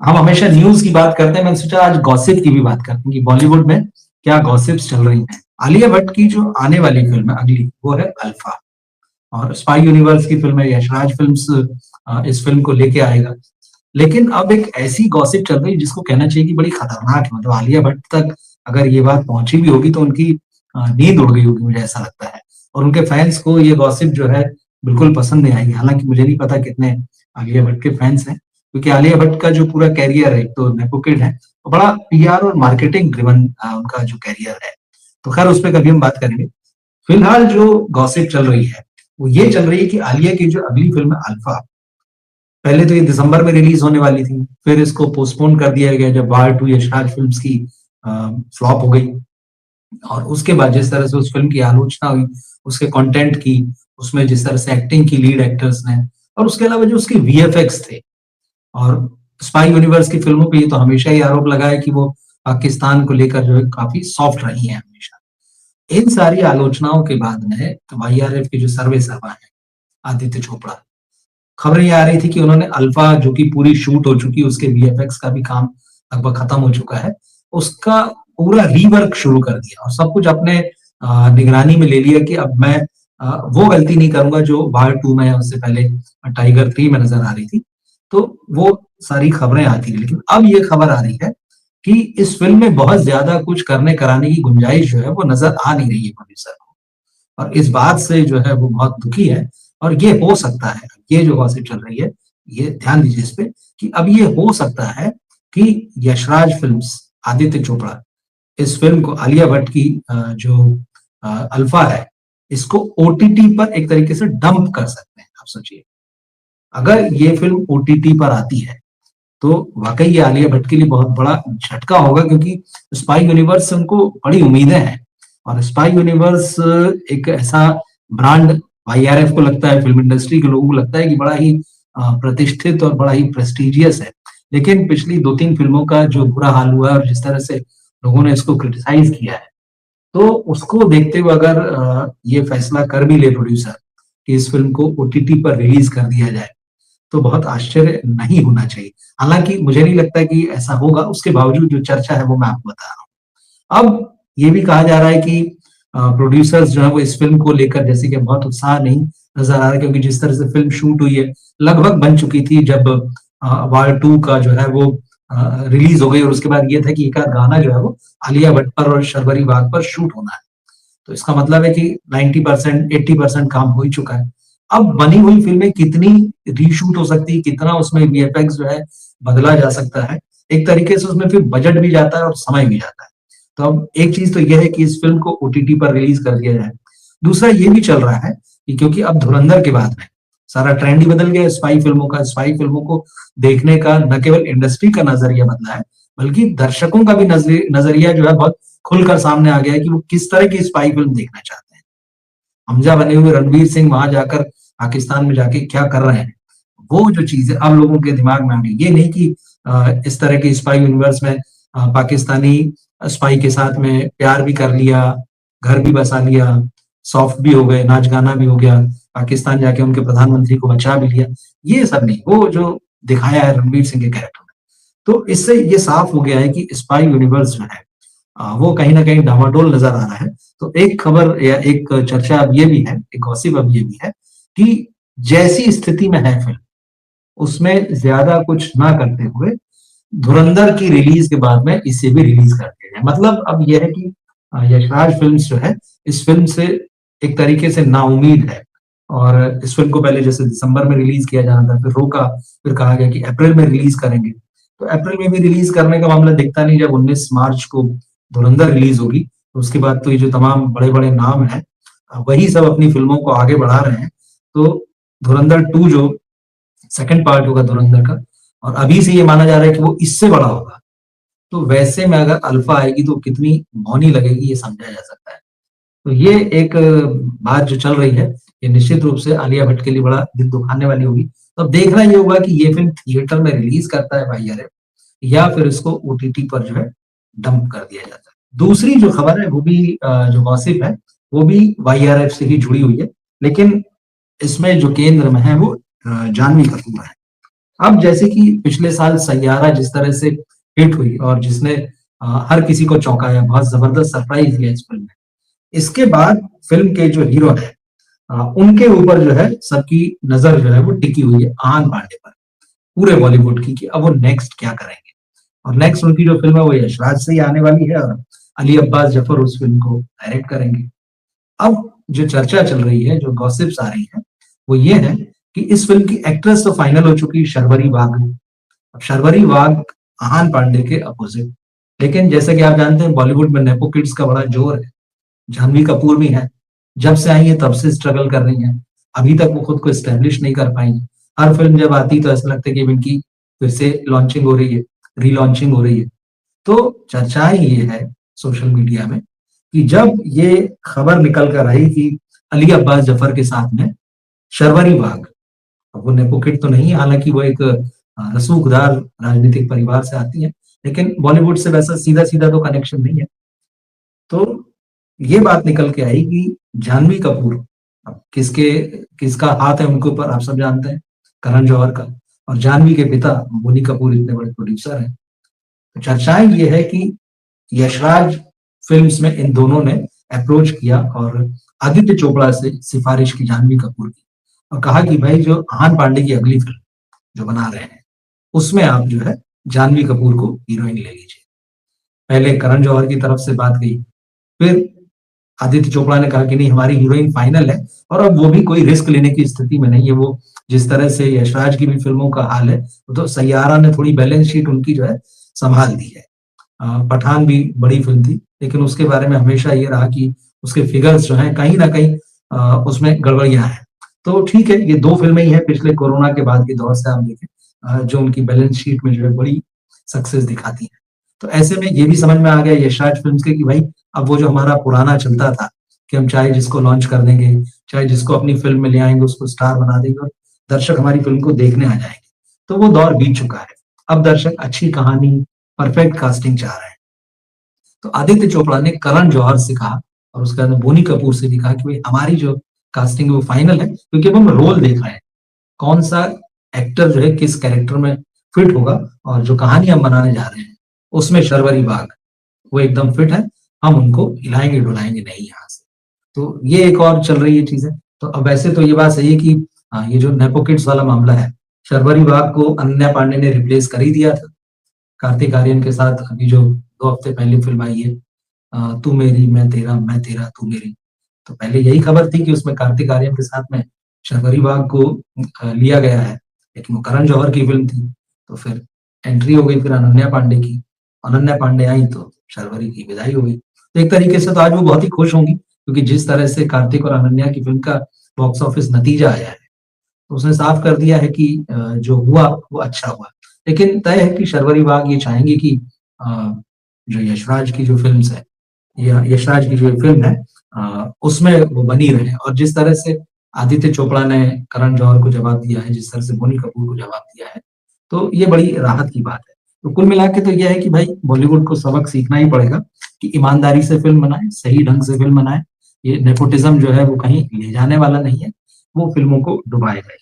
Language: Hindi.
हम हमेशा न्यूज की बात करते हैं, मैंने सोचा आज गॉसिप की भी बात करते हैं कि बॉलीवुड में क्या गॉसिप्स चल रही हैं। आलिया भट्ट की जो आने वाली फिल्म है अगली, वो है अल्फा। और स्पाई यूनिवर्स की फिल्म है, यशराज फिल्म्स इस फिल्म को लेके आएगा। लेकिन अब एक ऐसी गॉसिप चल रही है जिसको कहना चाहिए कि बड़ी खतरनाक है। मतलब आलिया भट्ट तक अगर ये बात पहुंची भी होगी तो उनकी नींद उड़ गई होगी, मुझे ऐसा लगता है। और उनके फैंस को ये गॉसिप जो है बिल्कुल पसंद नहीं आएगी। हालांकि मुझे नहीं पता कितने आलिया भट्ट के फैंस हैं, क्योंकि आलिया भट्ट का जो पूरा कैरियर है, एक तो नेपो किड है, और बड़ा पीआर और मार्केटिंग ड्रिवन उनका जो कैरियर है। तो खैर उस पर कभी हम बात करेंगे। फिलहाल जो गॉसिप चल रही है वो ये चल रही है कि आलिया की जो अगली फिल्म है अल्फा, पहले तो ये दिसंबर में रिलीज होने वाली थी, फिर इसको पोस्टपोन कर दिया गया जब वार टू यशराज फिल्म्स की फ्लॉप हो गई। और उसके बाद जिस तरह से उस फिल्म की आलोचना हुई, उसके कंटेंट की, उसमें जिस तरह से एक्टिंग की लीड एक्टर्स ने, और उसके अलावा जो उसके वीएफएक्स थे, और स्पाई यूनिवर्स की फिल्मों पे ये तो हमेशा ही आरोप लगा है कि वो पाकिस्तान को लेकर जो है काफी सॉफ्ट रही है हमेशा। इन सारी आलोचनाओं के बाद में तो वाईआरएफ के जो सर्वे सर्वा है आदित्य चोपड़ा, खबरें ये आ रही थी कि उन्होंने अल्फा जो कि पूरी शूट हो चुकी, उसके वीएफएक्स का भी काम लगभग खत्म हो चुका है, उसका पूरा रीवर्क शुरू कर दिया और सब कुछ अपने निगरानी में ले लिया कि अब मैं वो गलती नहीं करूंगा जो वार टू में या उससे पहले टाइगर 3 में नजर आ रही थी। तो वो सारी खबरें आती रही, लेकिन अब ये खबर आ रही है कि इस फिल्म में बहुत ज्यादा कुछ करने कराने की गुंजाइश जो है वो नजर आ नहीं रही है प्रोड्यूसर को, और इस बात से जो है वो बहुत दुखी है। और ये हो सकता है, ये जो गॉसिप चल रही है, ये ध्यान दीजिए इस पे, कि अब ये हो सकता है कि यशराज फिल्म्स, आदित्य चोपड़ा इस फिल्म को, आलिया भट्ट की जो अल्फा है, इसको ओटीटी पर एक तरीके से डंप कर सकते हैं। आप सोचिए, अगर ये फिल्म ओटीटी पर आती है तो वाकई ये आलिया भट्ट के लिए बहुत बड़ा झटका होगा, क्योंकि स्पाई यूनिवर्स से उनको बड़ी उम्मीदें हैं। और स्पाई यूनिवर्स एक ऐसा ब्रांड वाईआरएफ को लगता है, फिल्म इंडस्ट्री के लोगों को लगता है कि बड़ा ही प्रतिष्ठित और बड़ा ही प्रेस्टिजियस है। लेकिन पिछली 2-3 फिल्मों का जो बुरा हाल हुआ है और जिस तरह से लोगों ने इसको क्रिटिसाइज किया है, तो उसको देखते हुए अगर ये फैसला कर भी ले प्रोड्यूसर कि इस फिल्म को ओटीटी पर रिलीज कर दिया जाए, तो बहुत आश्चर्य नहीं होना चाहिए। हालांकि मुझे नहीं लगता कि ऐसा होगा, उसके बावजूद जो चर्चा है वो मैं आपको बता रहा हूँ। अब ये भी कहा जा रहा है कि प्रोड्यूसर्स जो है वो इस फिल्म को लेकर जैसे कि बहुत उत्साह नहीं नजर आ रहा है, क्योंकि जिस तरह से फिल्म शूट हुई है, लगभग बन चुकी थी जब वार टू का जो है वो रिलीज हो गई, और उसके बाद ये था कि एक आध गाना जो है वो आलिया भट्ट पर और शर्वरी बाग पर शूट होना है। तो इसका मतलब है कि 90% 80% काम हो ही चुका है। अब बनी हुई फिल्में कितनी रीशूट हो सकती है, कितना उसमें वीएफएक्स जो है बदला जा सकता है, एक तरीके से उसमें फिर बजट भी जाता है और समय भी जाता है। तो अब एक चीज तो यह है कि इस फिल्म को ओटीटी पर रिलीज कर दिया जाए। दूसरा ये भी चल रहा है कि क्योंकि अब धुरंधर के बाद में सारा ट्रेंड ही बदल गया स्पाई फिल्मों का। स्पाई फिल्मों को देखने का न केवल इंडस्ट्री का नजरिया बदला है, बल्कि दर्शकों का भी नजरिया जो है बहुत खुलकर सामने आ गया है कि वो किस तरह की स्पाई फिल्म देखना चाहते हैं। हमजा बने हुए रणवीर सिंह वहां जाकर पाकिस्तान में जाके क्या कर रहे हैं, वो जो चीजें अब लोगों के दिमाग में आ गई। ये नहीं कि इस तरह के स्पाई यूनिवर्स में पाकिस्तानी स्पाई के साथ में प्यार भी कर लिया, घर भी बसा लिया, सॉफ्ट भी हो गए, नाच गाना भी हो गया, पाकिस्तान जाके उनके प्रधानमंत्री को बचा भी लिया, ये सब नहीं। वो जो दिखाया है रणवीर सिंह के कैरेक्टर में, तो इससे ये साफ हो गया है कि स्पाई यूनिवर्स जो है वो कहीं ना कहीं डामाडोल नजर आ रहा है। तो एक खबर या एक चर्चा अब ये भी है, एक गॉसिप अब ये भी है कि जैसी स्थिति में है फिल्म, उसमें ज्यादा कुछ ना करते हुए धुरंधर की रिलीज के बाद में इसे भी रिलीज कर दिया जाए। मतलब अब यह है कि यशराज फिल्म्स जो है इस फिल्म से एक तरीके से नाउमीद है। और इस फिल्म को पहले जैसे दिसंबर में रिलीज किया जाना था, फिर रोका, फिर कहा गया कि अप्रैल में रिलीज करेंगे। तो अप्रैल में भी रिलीज करने का मामला दिखता नहीं। जब 19 मार्च को धुरंधर रिलीज होगी तो उसके बाद तो ये जो तमाम बड़े बड़े नाम हैं वही सब अपनी फिल्मों को आगे बढ़ा रहे हैं। तो धुरंधर 2 जो सेकंड पार्ट होगा धुरंधर का, और अभी से ये माना जा रहा है कि वो इससे बड़ा होगा, तो वैसे में अगर अल्फा आएगी तो कितनी मौनी लगेगी ये समझा जा सकता है। तो ये एक बात जो चल रही है, ये निश्चित रूप से आलिया भट्ट के लिए बड़ा दिल दुखाने वाली होगी। तो अब देखना ये होगा कि ये फिल्म थिएटर में रिलीज करता है वाईआरएफ, या फिर इसको ओटीटी पर जो है डंप कर दिया जाता है। दूसरी जो खबर है वो भी जो गॉसिप है वो भी वाईआरएफ से ही जुड़ी हुई है, लेकिन इसमें जो केंद्र में है वो जानवी कपूर है। अब जैसे कि पिछले साल सैयारा जिस तरह से हिट हुई और जिसने हर किसी को चौंकाया, बहुत जबरदस्त सरप्राइज दिया इस फिल्म ने। इसके बाद फिल्म के जो हीरो हैं उनके ऊपर जो है सबकी नजर जो है वो टिकी हुई है आहान पांडे पर, पूरे बॉलीवुड की, कि अब वो नेक्स्ट क्या करेंगे। और नेक्स्ट उनकी जो फिल्म है वो यशराज से ही आने वाली है और अली अब्बास जफर उस फिल्म को डायरेक्ट करेंगे। अब जो चर्चा चल रही है, जो गॉसिप्स आ रही है, वो ये है कि इस फिल्म की एक्ट्रेस तो फाइनल हो चुकी है, शर्वरी वाघ। अब शर्वरी वाघ आहान पांडे के अपोजिट, लेकिन जैसे कि आप जानते हैं बॉलीवुड में नेपो किड्स का बड़ा जोर है। जानवी कपूर भी है, जब से आई है तब से स्ट्रगल कर रही हैं, अभी तक वो खुद को एस्टेब्लिश नहीं कर पाई। हर फिल्म जब आती तो ऐसा लगता है कि इनकी फिर से लॉन्चिंग हो रही है, रीलॉन्चिंग हो रही है। तो चर्चाएं ये है सोशल मीडिया में कि जब ये खबर निकल कर आई कि अली अब्बास जफर के साथ में शर्वरी वाघ, अब वो नेपो किड तो नहीं है, हालांकि वो एक रसूखदार राजनीतिक परिवार से आती है, लेकिन बॉलीवुड से वैसा सीधा सीधा तो कनेक्शन नहीं है। तो ये बात निकल के आई कि जानवी कपूर, अब किसका हाथ है उनके ऊपर आप सब जानते हैं, करण जौहर का। और जानवी के पिता बोनी कपूर इतने बड़े प्रोड्यूसर हैं। तो चर्चाएं ये है कि यशराज फिल्म्स में इन दोनों ने अप्रोच किया और आदित्य चोपड़ा से सिफारिश की जानवी कपूर की, और कहा कि भाई जो आहान पांडे की अगली फिल्म जो बना रहे हैं उसमें आप जो है जानवी कपूर को हीरोइन ले लीजिए। पहले करण जौहर की तरफ से बात गई, फिर आदित्य चोपड़ा ने कहा कि नहीं, हमारी हीरोइन फाइनल है, और अब वो भी कोई रिस्क लेने की स्थिति में नहीं है। वो जिस तरह से यशराज की भी फिल्मों का हाल है, तो सैयारा ने थोड़ी बैलेंस शीट उनकी जो है संभाल दी है। पठान भी बड़ी फिल्म थी, लेकिन उसके बारे में हमेशा ये रहा कि उसके फिगर्स जो हैं कहीं ना कहीं उसमें गड़बड़ियां हैं। तो ठीक है, ये दो फिल्में ही हैं पिछले कोरोना के बाद के दौर से आप देखें जो उनकी बैलेंस शीट में जो है बड़ी सक्सेस दिखाती है। तो ऐसे में ये भी समझ में आ गया यशराज फिल्म के कि भाई अब वो जो हमारा पुराना चलता था कि हम चाहे जिसको लॉन्च कर देंगे, चाहे जिसको अपनी फिल्म में ले आएंगे उसको स्टार बना देंगे और दर्शक हमारी फिल्म को देखने आ जाएंगे, तो वो दौर बीत चुका है। अब दर्शक अच्छी कहानी, परफेक्ट कास्टिंग चाह रहे हैं। तो आदित्य चोपड़ा ने करण जौहर से कहा और उसके बाद बोनी कपूर से भी कहा कि भाई हमारी जो कास्टिंग है वो फाइनल है, क्योंकि अब हम रोल देख रहे हैं कौन सा एक्टर जो है किस कैरेक्टर में फिट होगा, और जो कहानी हम बनाने जा रहे हैं उसमें शर्वरी बाग वो एकदम फिट है, हम उनको हिलाएंगे डुलाएंगे नहीं यहाँ से। तो ये एक और चल रही है चीजें। तो अब वैसे तो ये बात सही है कि ये जो नेपो किड्स वाला मामला है, शर्वरी बाग को अनन्या पांडे ने रिप्लेस कर ही दिया था कार्तिक आर्यन के साथ। अभी जो 2 हफ्ते पहले फिल्म आई है तू मेरी मैं तेरा, मैं तेरा तू मेरी, तो पहले यही खबर थी कि उसमें कार्तिक आर्यन के साथ में शर्वरी बाग को लिया गया है, लेकिन वो करण जौहर की फिल्म थी। तो फिर एंट्री हो गई फिर अनन्या पांडे की, अनन्या पांडे आई तो शर्वरी की विदाई हो गई। तो एक तरीके से तो आज वो बहुत ही खुश होंगी, क्योंकि जिस तरह से कार्तिक और अनन्या की फिल्म का बॉक्स ऑफिस नतीजा आया है, तो उसने साफ कर दिया है कि जो हुआ वो अच्छा हुआ। लेकिन तय है कि शर्वरी बाग ये चाहेंगे कि जो यशराज की जो फिल्म है या यशराज की जो फिल्म है उसमें वो बनी रहे। और जिस तरह से आदित्य चोपड़ा ने करण जौहर को जवाब दिया है, जिस तरह से बोनी कपूर को जवाब दिया है, तो ये बड़ी राहत की बात है। तो कुल मिला के तो यह है कि भाई बॉलीवुड को सबक सीखना ही पड़ेगा कि ईमानदारी से फिल्म बनाए, सही ढंग से फिल्म बनाए। ये नेपोटिज्म जो है वो कहीं ले जाने वाला नहीं है, वो फिल्मों को डुबाएगा।